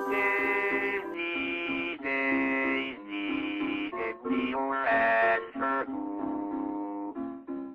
Daisy, Daisy, give me your answer.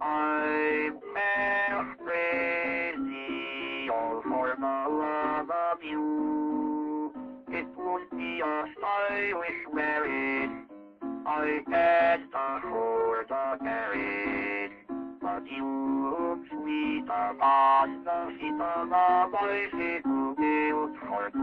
I'm half crazy, all for the love of you. It would be a stylish marriage. I can't afford a carriage, but you look sweet upon the seat of a bicycle built for two.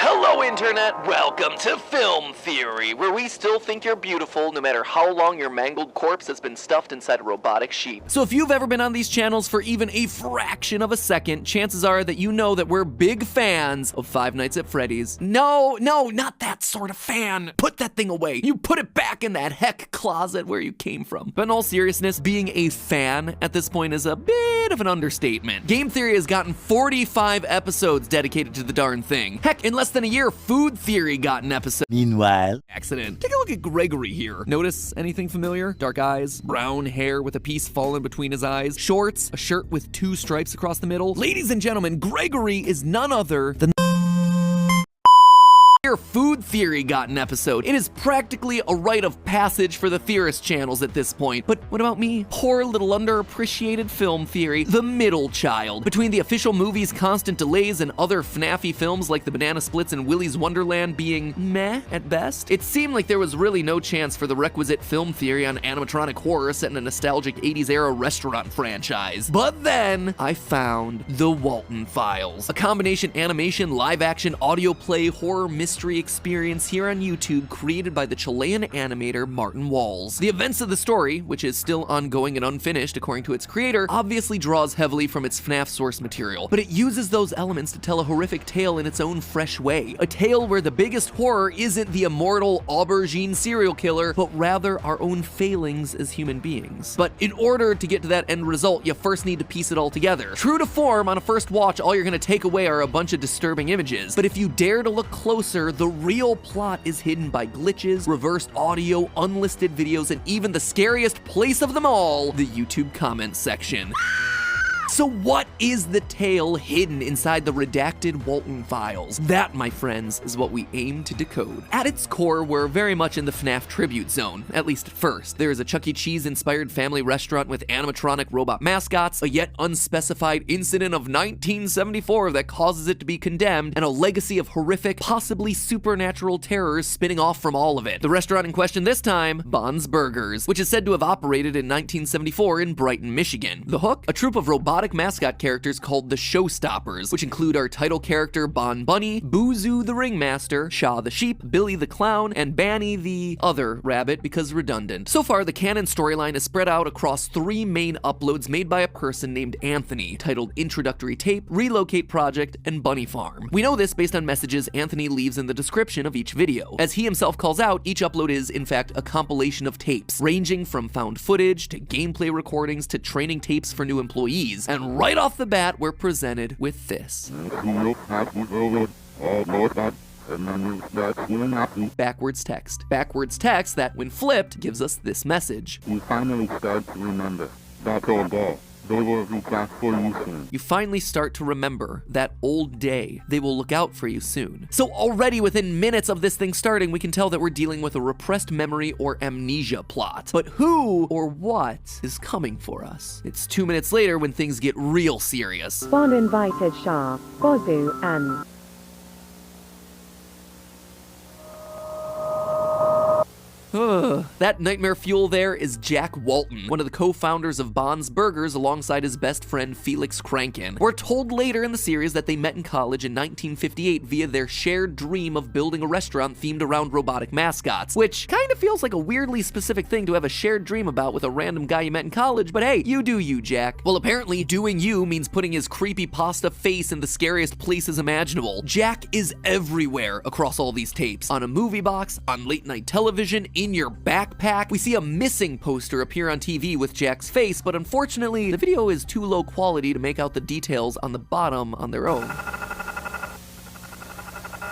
Hello, Internet! Welcome to Film Theory, where we still think you're beautiful no matter how long your mangled corpse has been stuffed inside a robotic sheep. So if you've ever been on these channels for even a fraction of a second, chances are that you know that we're big fans of Five Nights at Freddy's. No, not that sort of fan. Put that thing away. You put it back in that heck closet where you came from. But in all seriousness, being a fan at this point is a bit of an understatement. Game Theory has gotten 45 episodes dedicated to the darn thing. Heck, in less than a year, Food Theory got an episode. Meanwhile, Accident. Take a look at Gregory here. Notice anything familiar? Dark eyes, brown hair with a piece fallen between his eyes, shorts, a shirt with 2 stripes across the middle. Ladies and gentlemen, Gregory is none other than Food Theory got an episode. It is practically a rite of passage for the theorist channels at this point. But what about me? Poor little underappreciated Film Theory, the middle child. Between the official movie's constant delays and other Fnaf-y films like The Banana Splits and Willy's Wonderland being meh at best, it seemed like there was really no chance for the requisite Film Theory on animatronic horror set in a nostalgic 80s era restaurant franchise. But then I found The Walten Files, a combination animation, live action, audio play, horror mystery experience here on YouTube created by the Chilean animator Martin Walls. The events of the story, which is still ongoing and unfinished according to its creator, obviously draws heavily from its FNAF source material, but it uses those elements to tell a horrific tale in its own fresh way. A tale where the biggest horror isn't the immortal aubergine serial killer, but rather our own failings as human beings. But in order to get to that end result, you first need to piece it all together. True to form, on a first watch, all you're gonna take away are a bunch of disturbing images, but if you dare to look closer, the real plot is hidden by glitches, reversed audio, unlisted videos, and even the scariest place of them all, the YouTube comment section. So what is the tale hidden inside the redacted Walten files? That, my friends, is what we aim to decode. At its core, we're very much in the FNAF tribute zone, at least at first. There is a Chuck E. Cheese-inspired family restaurant with animatronic robot mascots, a yet unspecified incident of 1974 that causes it to be condemned, and a legacy of horrific, possibly supernatural terrors spinning off from all of it. The restaurant in question this time, Bond's Burgers, which is said to have operated in 1974 in Brighton, Michigan. The hook? A troupe of robotic robotic mascot characters called the Showstoppers, which include our title character Bon Bunny, Boozoo the Ringmaster, Shaw the Sheep, Billy the Clown, and Banny the other rabbit because redundant. So far, the canon storyline is spread out across 3 main uploads made by a person named Anthony, titled Introductory Tape, Relocate Project, and Bunny Farm. We know this based on messages Anthony leaves in the description of each video. As he himself calls out, each upload is, in fact, a compilation of tapes, ranging from found footage to gameplay recordings to training tapes for new employees. And right off the bat, we're presented with this. Backwards text. Backwards text that, when flipped, gives us this message. You finally start to remember. That old day. They will be back for you soon. You finally start to remember that old day. They will look out for you soon. So already within minutes of this thing starting, we can tell that we're dealing with a repressed memory or amnesia plot. But who or what is coming for us? It's 2 minutes later when things get real serious. Bond invited Shah, Bozu, and That nightmare fuel there is Jack Walten, one of the co-founders of Bond's Burgers alongside his best friend Felix Kranken. We're told later in the series that they met in college in 1958 via their shared dream of building a restaurant themed around robotic mascots, which kind of feels like a weirdly specific thing to have a shared dream about with a random guy you met in college, but hey, you do you, Jack. Well, apparently doing you means putting his creepy pasta face in the scariest places imaginable. Jack is everywhere across all these tapes. On a movie box, on late night television, in your backpack. We see a missing poster appear on TV with Jack's face, but unfortunately, the video is too low quality to make out the details on the bottom on their own.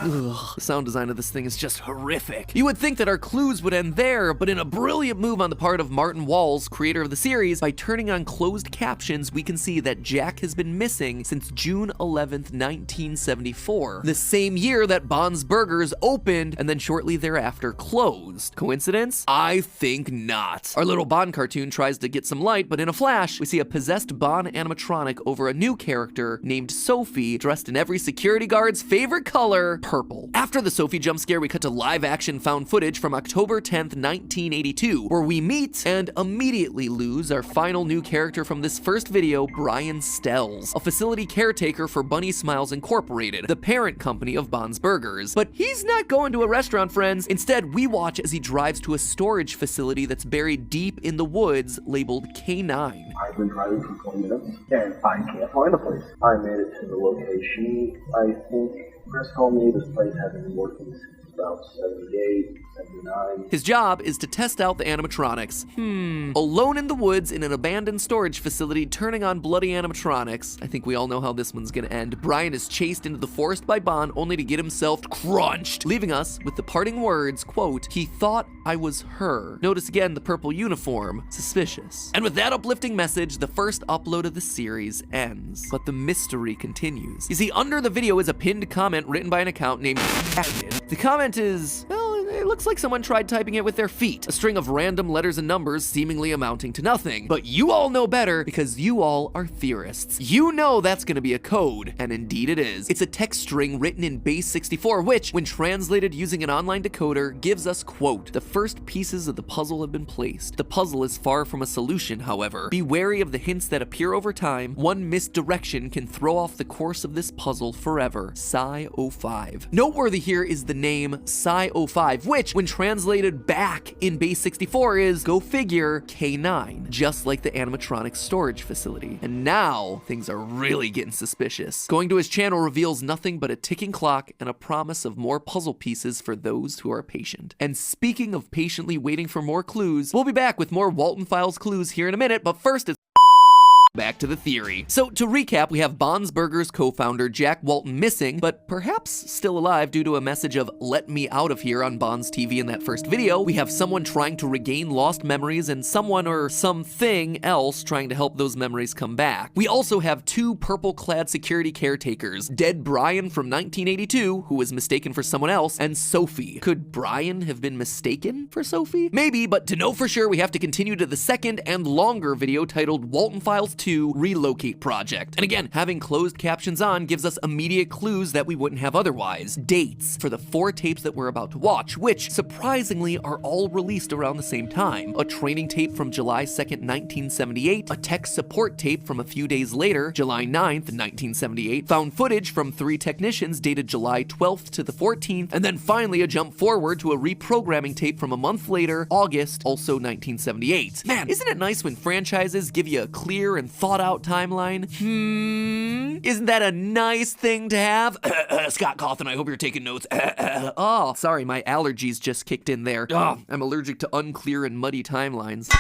Ugh, the sound design of this thing is just horrific. You would think that our clues would end there, but in a brilliant move on the part of Martin Walls, creator of the series, by turning on closed captions, we can see that Jack has been missing since June 11th, 1974, the same year that Bond's Burgers opened and then shortly thereafter closed. Coincidence? I think not. Our little Bond cartoon tries to get some light, but in a flash, we see a possessed Bond animatronic over a new character named Sophie, dressed in every security guard's favorite color, purple. After the Sophie jump scare, we cut to live action found footage from October 10th, 1982, where we meet and immediately lose our final new character from this first video, Brian Stells, a facility caretaker for Bunny Smiles Incorporated, the parent company of Bond's Burgers. But he's not going to a restaurant, friends. Instead, we watch as he drives to a storage facility that's buried deep in the woods labeled K9. I've been driving for 20 minutes and I can't find the place. I made it to the location. I think Chris told me this place hasn't been working since about 78, 79. His job is to test out the animatronics. Alone in the woods in an abandoned storage facility turning on bloody animatronics. I think we all know how this one's gonna end. Brian is chased into the forest by Bond only to get himself crunched, leaving us with the parting words, quote, "He thought I was her." Notice again the purple uniform. Suspicious. And with that uplifting message, the first upload of the series ends. But the mystery continues. You see, under the video is a pinned comment written by an account named The comment is, well, it looks like someone tried typing it with their feet. A string of random letters and numbers seemingly amounting to nothing. But you all know better because you all are theorists. You know that's gonna be a code, and indeed it is. It's a text string written in base 64, which, when translated using an online decoder, gives us, quote, "The first pieces of the puzzle have been placed. The puzzle is far from a solution, however. Be wary of the hints that appear over time. One misdirection can throw off the course of this puzzle forever. Psi-05. Noteworthy here is the name Psi-05, which, when translated back in base 64, is, go figure, K9, just like the animatronic storage facility. And now, things are really getting suspicious. Going to his channel reveals nothing but a ticking clock and a promise of more puzzle pieces for those who are patient. And speaking of patiently waiting for more clues, we'll be back with more Walten Files clues here in a minute, but first it's back to the theory. So to recap, we have Bond's Burgers co-founder Jack Walten missing, but perhaps still alive due to a message of "let me out of here" on Bond's TV in that first video. We have someone trying to regain lost memories and someone or something else trying to help those memories come back. We also have 2 purple-clad security caretakers, dead Brian from 1982, who was mistaken for someone else, and Sophie. Could Brian have been mistaken for Sophie? Maybe, but to know for sure, we have to continue to the second and longer video titled Walten Files 2, to relocate project. And again, having closed captions on gives us immediate clues that we wouldn't have otherwise. Dates for the 4 tapes that we're about to watch, which surprisingly are all released around the same time. A training tape from July 2nd, 1978, a tech support tape from a few days later, July 9th, 1978, found footage from 3 technicians dated July 12th to the 14th, and then finally a jump forward to a reprogramming tape from a month later, August, also 1978. Man, isn't it nice when franchises give you a clear and thought out timeline? Isn't that a nice thing to have? Scott Cawthon, I hope you're taking notes. Oh, sorry, my allergies just kicked in there. I'm allergic to unclear and muddy timelines.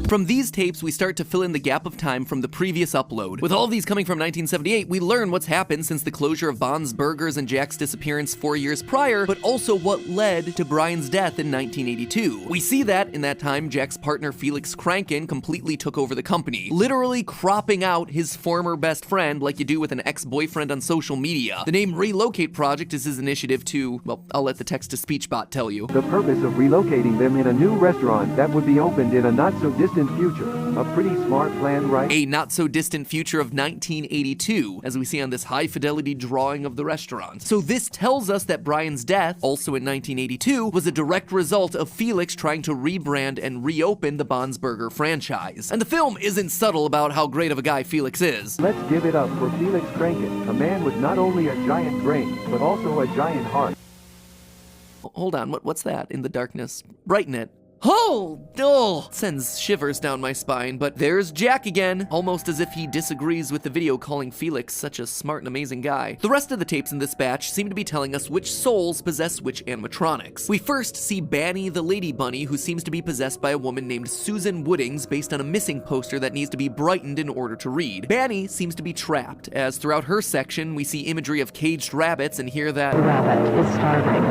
From these tapes, we start to fill in the gap of time from the previous upload. With all these coming from 1978, we learn what's happened since the closure of Bond's Burgers and Jack's disappearance 4 years prior, but also what led to Brian's death in 1982. We see that, in that time, Jack's partner Felix Kranken completely took over the company, literally cropping out his former best friend like you do with an ex-boyfriend on social media. The name Relocate Project is his initiative to, well, I'll let the text-to-speech bot tell you. The purpose of relocating them in a new restaurant that would be opened in a not-so-distant future. A pretty smart plan, right? A not-so-distant future of 1982, as we see on this high-fidelity drawing of the restaurant. So this tells us that Brian's death, also in 1982, was a direct result of Felix trying to rebrand and reopen the Bond's Burger franchise. And the film isn't subtle about how great of a guy Felix is. Let's give it up for Felix Kranken, a man with not only a giant brain, but also a giant heart. Hold on, what's that in the darkness? Brighten it. Oh, sends shivers down my spine, but there's Jack again, almost as if he disagrees with the video calling Felix such a smart and amazing guy. The rest of the tapes in this batch seem to be telling us which souls possess which animatronics. We first see Banny the Lady Bunny, who seems to be possessed by a woman named Susan Woodings based on a missing poster that needs to be brightened in order to read. Banny seems to be trapped, as throughout her section we see imagery of caged rabbits and hear that the rabbit is starving.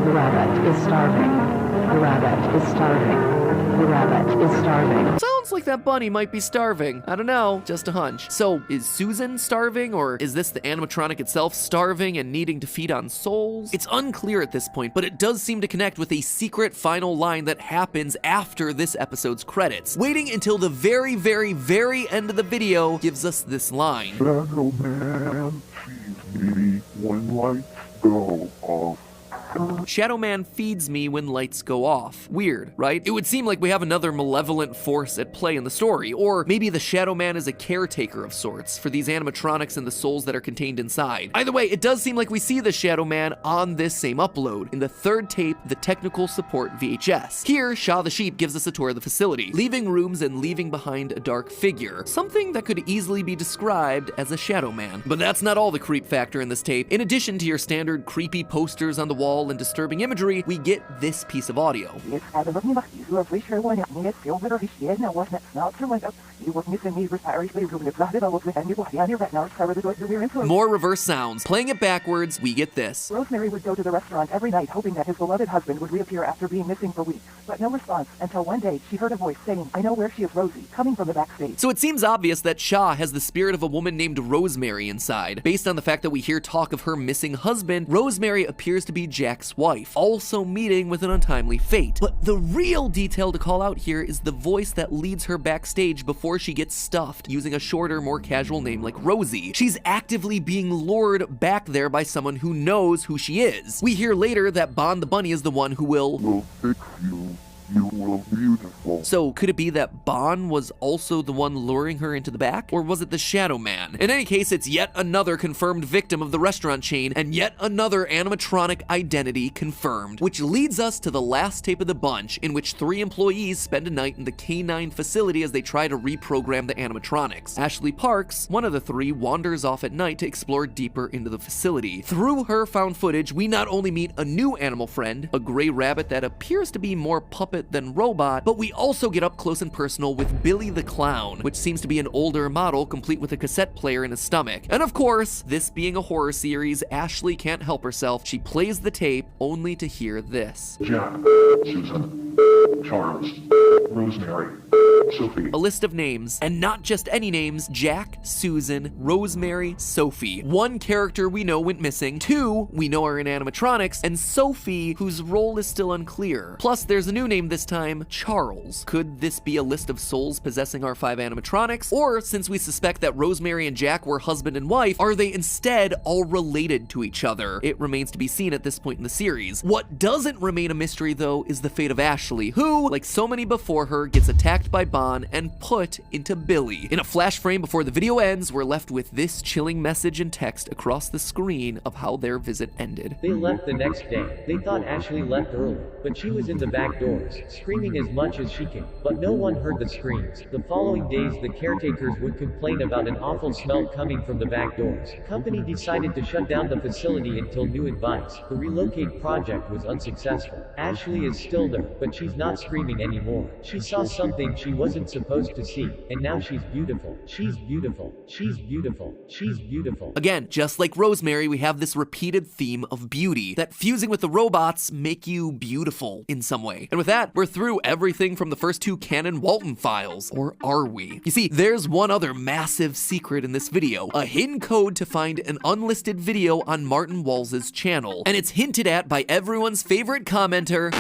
The rabbit is starving. The rabbit is starving. The rabbit is starving. Sounds like that bunny might be starving. I don't know, just a hunch. So, is Susan starving, or is this the animatronic itself starving and needing to feed on souls? It's unclear at this point, but it does seem to connect with a secret final line that happens after this episode's credits. Waiting until the very, very, very end of the video gives us this line. Shadow Man, feed me when lights go off. Shadow Man feeds me when lights go off. Weird, right? It would seem like we have another malevolent force at play in the story, or maybe the Shadow Man is a caretaker of sorts for these animatronics and the souls that are contained inside. Either way, it does seem like we see the Shadow Man on this same upload, in the 3rd tape, the Technical Support VHS. Here, Shaw the Sheep gives us a tour of the facility, leaving rooms and leaving behind a dark figure, something that could easily be described as a Shadow Man. But that's not all the creep factor in this tape. In addition to your standard creepy posters on the wall and disturbing imagery, we get this piece of audio. More reverse sounds. Playing it backwards, we get this. Rosemary would go to the restaurant every night hoping that his beloved husband would reappear after being missing for weeks, but no response until one day she heard a voice saying, "I know where she is, Rosie," coming from the backstage. So it seems obvious that Shaw has the spirit of a woman named Rosemary inside. Based on the fact that we hear talk of her missing husband, Rosemary appears to be Jack's wife, also meeting with an untimely fate. But the real detail to call out here is the voice that leads her backstage before she gets stuffed, using a shorter, more casual name like Rosie. She's actively being lured back there by someone who knows who she is. We hear later that Bond the Bunny is the one who will fix you. You will be beautiful. So could it be that Bond was also the one luring her into the back? Or was it the Shadow Man? In any case, it's yet another confirmed victim of the restaurant chain, and yet another animatronic identity confirmed. Which leads us to the last tape of the bunch, in which 3 employees spend a night in the K9 facility as they try to reprogram the animatronics. Ashley Parks, one of the 3, wanders off at night to explore deeper into the facility. Through her found footage, we not only meet a new animal friend, a gray rabbit that appears to be more puppet than robot, but we also get up close and personal with Billy the Clown, which seems to be an older model complete with a cassette player in his stomach. And of course, this being a horror series, Ashley can't help herself. She plays the tape only to hear this. Jack, Susan, Charles, Rosemary, Sophie. A list of names, and not just any names: Jack, Susan, Rosemary, Sophie. One character we know went missing, two we know are in animatronics, and Sophie, whose role is still unclear. Plus, there's a new name this time, Charles. Could this be a list of souls possessing our 5 animatronics? Or, since we suspect that Rosemary and Jack were husband and wife, are they instead all related to each other? It remains to be seen at this point in the series. What doesn't remain a mystery, though, is the fate of Ashley, who, like so many before her, gets attacked by Bon and put into Billy. In a flash frame before the video ends, we're left with this chilling message and text across the screen of how their visit ended. They left the next day. They thought Ashley left early, but she was in the back doors, screaming as much as she could, but no one heard the screams. The following days, the caretakers would complain about an awful smell coming from the back doors. Company decided to shut down the facility until new advice. The relocate project was unsuccessful. Ashley is still there, but she's not screaming anymore. She saw something she wasn't supposed to see, and now she's beautiful. She's beautiful. She's beautiful. She's beautiful. Again, just like Rosemary, we have this repeated theme of beauty, that fusing with the robots make you beautiful in some way. And with that, we're through everything from the first 2 canon Walten files. Or are we? You see, there's one other massive secret in this video, a hidden code to find an unlisted video on Martin Walls' channel. And it's hinted at by everyone's favorite commenter.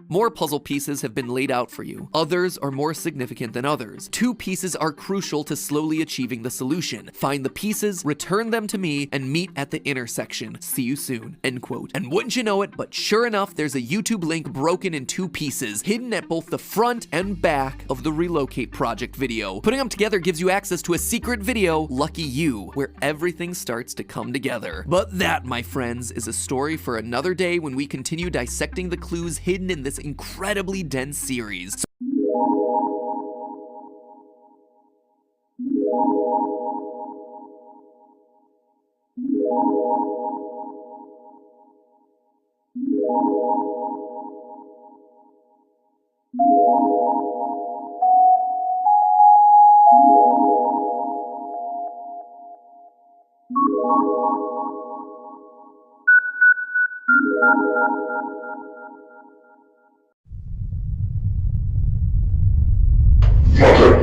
More puzzle pieces have been laid out for you. Others are more significant than others. 2 pieces are crucial to slowly achieving the solution. Find the pieces, return them to me, and meet at the intersection. See you soon." End quote. And wouldn't you know it, but sure enough, there's a YouTube link broken in 2 pieces, hidden at both the front and back of the Relocate Project video. Putting them together gives you access to a secret video, lucky you, where everything starts to come together. But that, my friends, is a story for another day when we continue dissecting the clues hidden in this incredibly dense series.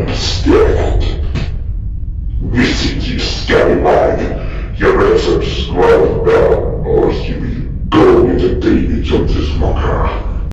Instead, visit your scallywag. You better subscribe now, or else you will go with the damage of this mucker.